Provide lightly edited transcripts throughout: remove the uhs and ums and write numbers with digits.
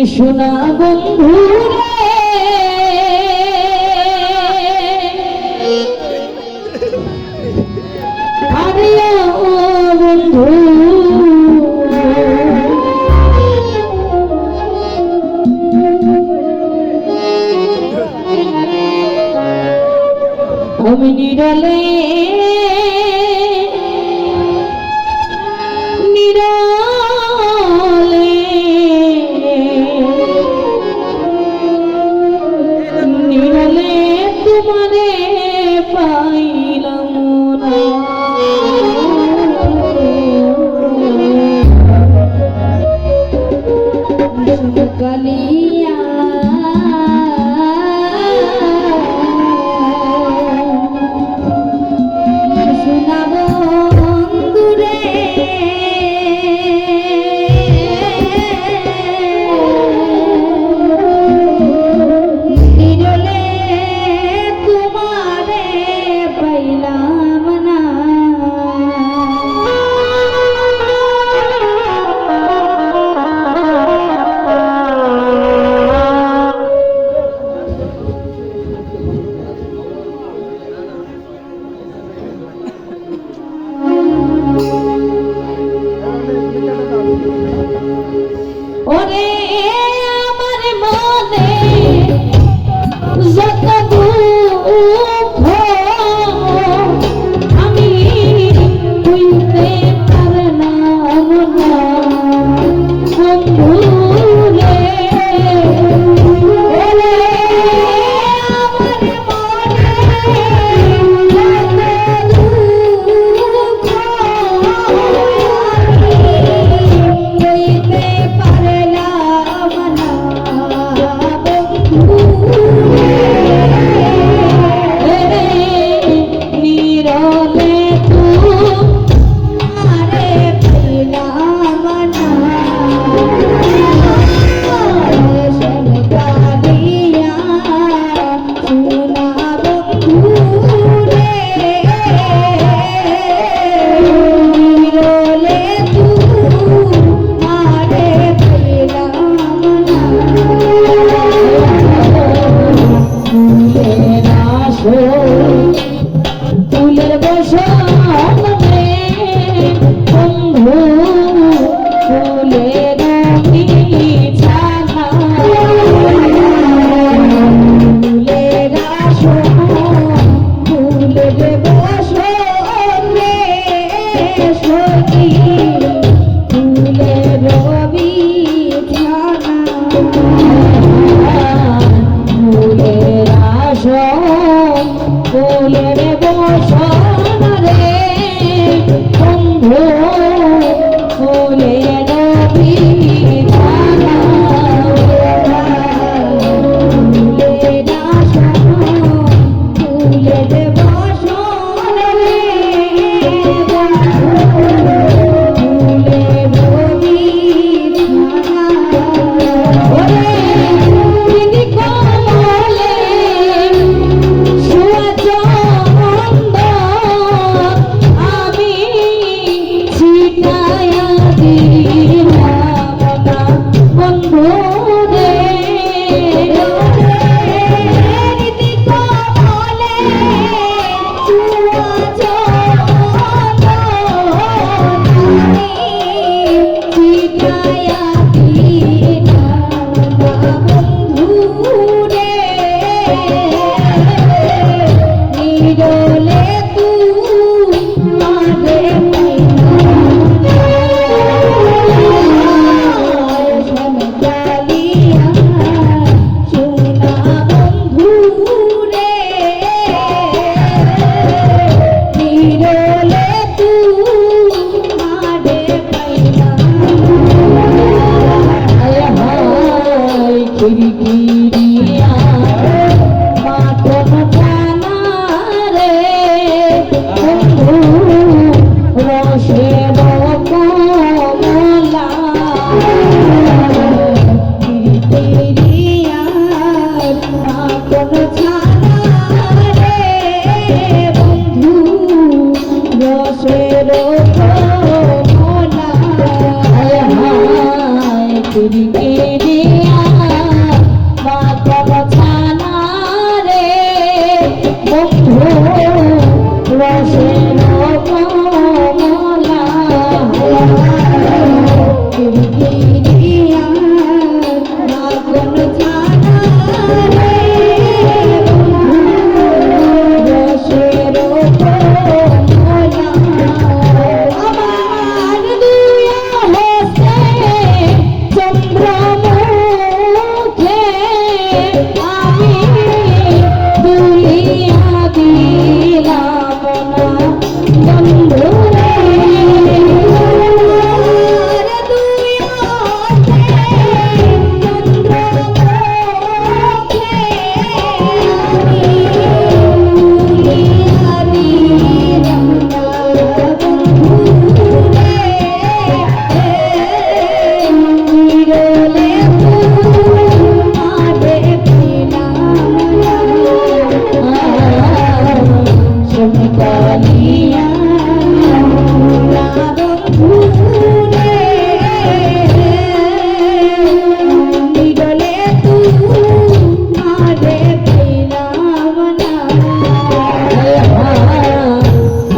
সোনা বন্ধু আরে ও বন্ধু আমি নিরালে নিরালে তোমারে পাইলাম না কালিয়া ওরে আমার মনে যত দুঃখ আমি বুঝতে পারলাম না বন্ধু রে ওরে আমার মনে যত দুঃখ ফুলের বসন রে বন্ধু ফুলের বিছানা ফুলের আসন ফুলের বসন রে সখী ফুলের বিছানা ফুলের আসন ফুলের বসন রে বন্ধু ফুলের বিছানা ফুলের আসন ফুলের বসন রে ফুলের বিছানা ওরে তিনি কমলে Did you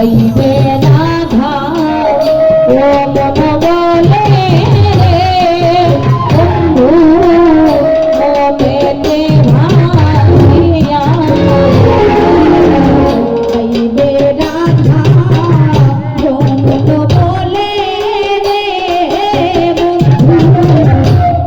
পাইবে রাধা ও মন বলে রে বন্ধু মনেতে ভাবিয়া পাইবে রাধা ও মন বলে রে বন্ধু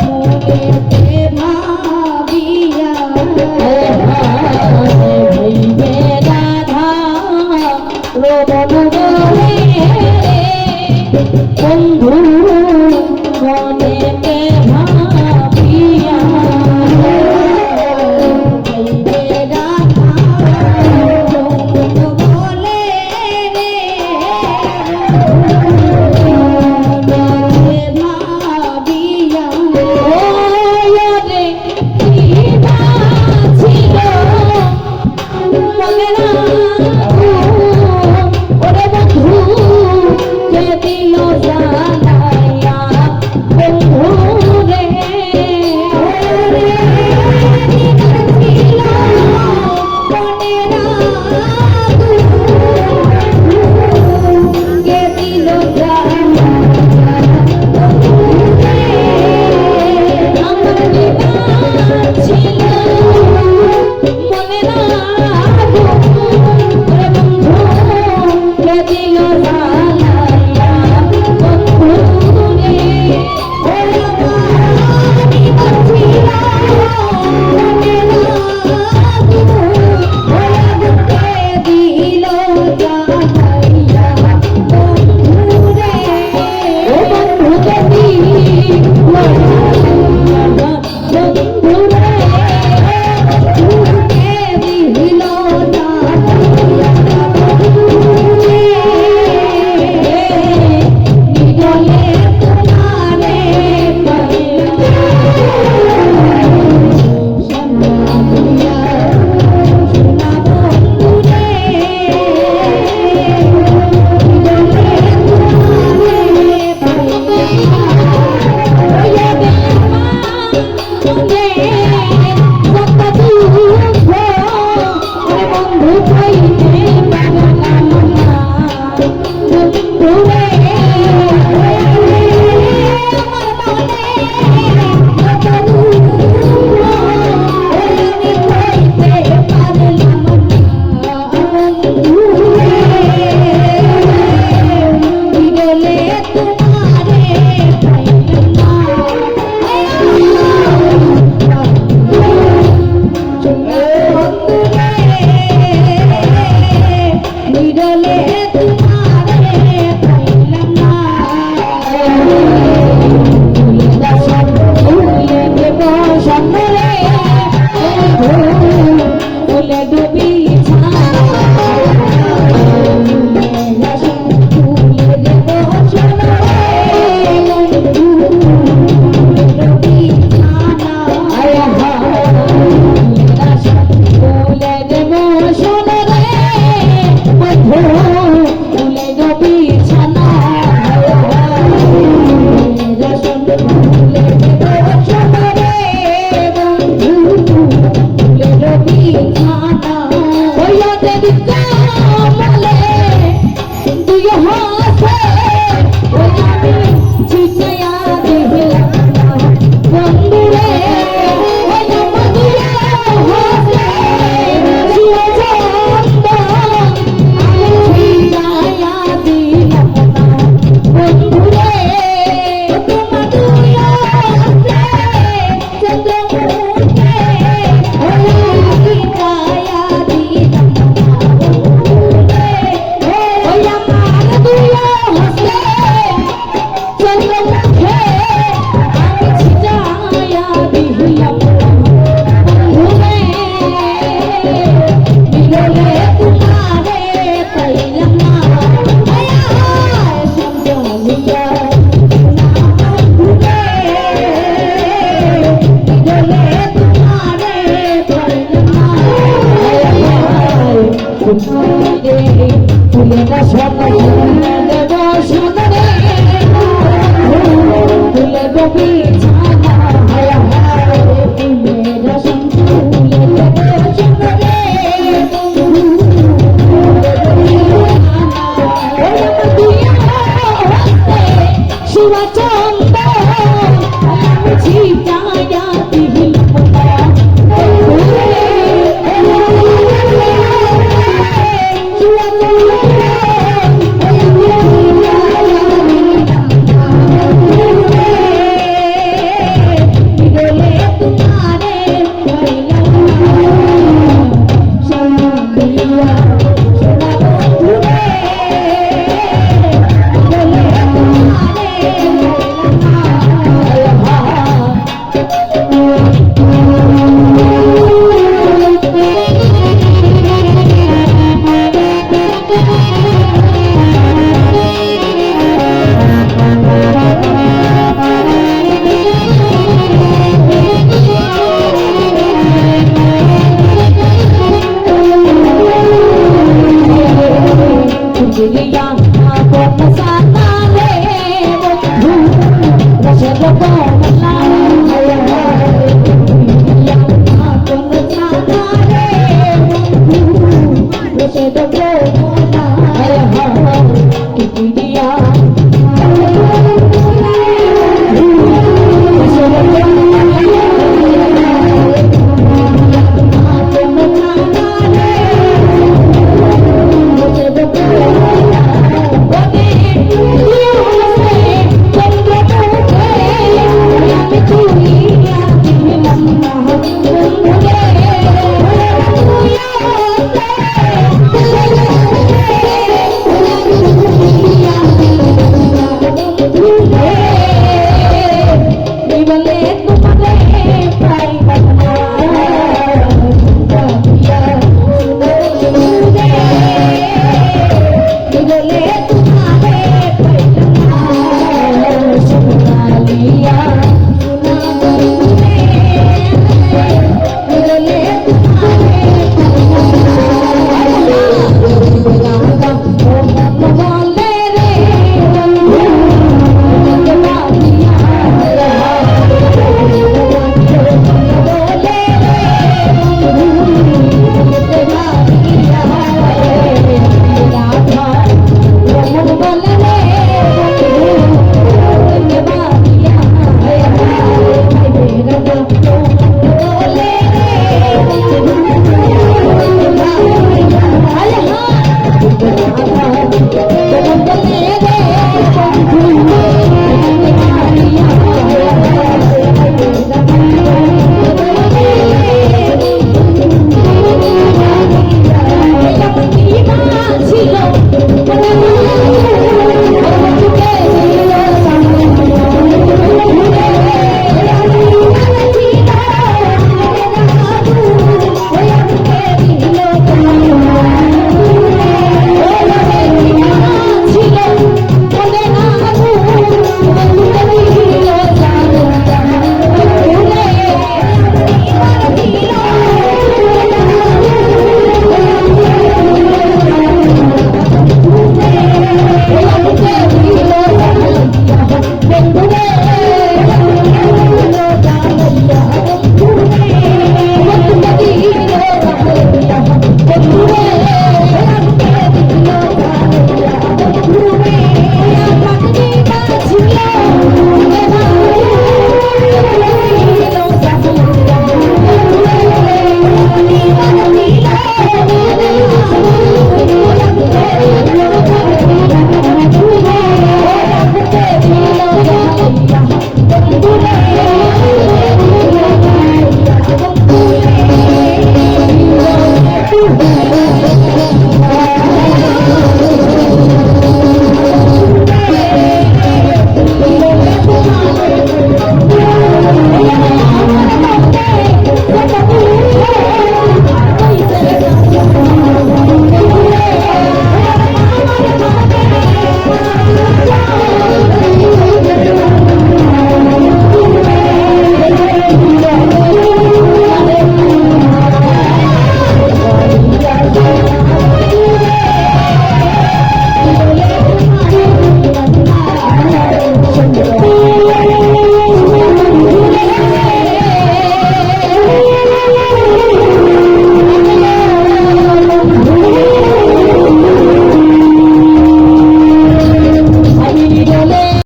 মনেতে ভাবিয়া পাইবে রাধা রমন বলে বন্ধু মনেতে ভাবিয়া পাইবে রাধা রমন বলে মনেতে ভাবিয়া ওরে কি ছিল মনে না ওরে বন্ধু কে দিল জানাইয়া বন্ধু রে ওরে ছিল মনে না কে দিল জানাইয়া বন্ধু রে আমার জীবন ছিল মনে না ওরে বন্ধু কে দিল জানাইয়া বন্ধু রে ওরে আমার জীবন ছিল মনে না ওরে কে দিল জানাইয়া বন্ধু রে ও বন্ধু কে দিল জানাইয়া বন্ধু রে বন্ধুকে দিল জানাইয়া বন্ধু রে নিগলে তোমারে পাইলাম শোনা শোনা বন্ধু রে নিগলে তোমারে পাইলাম ওয়া বেমা মনে কত দুঃখ ওরে বন্ধু কইতে পারলাম না বন্ধু রে আমার মনে কত দুঃখ ওরে আমি কইতে পারলাম না বন্ধু রে বিরলে তোমারে পাইলাম না নিরলে তোমারে পাইলাম না ফুলে দর্শন ফুলে দেব সামনে ফুলে ডুবি ফুলে দেব চুয়া চন্দন ছিটায়া দিল Did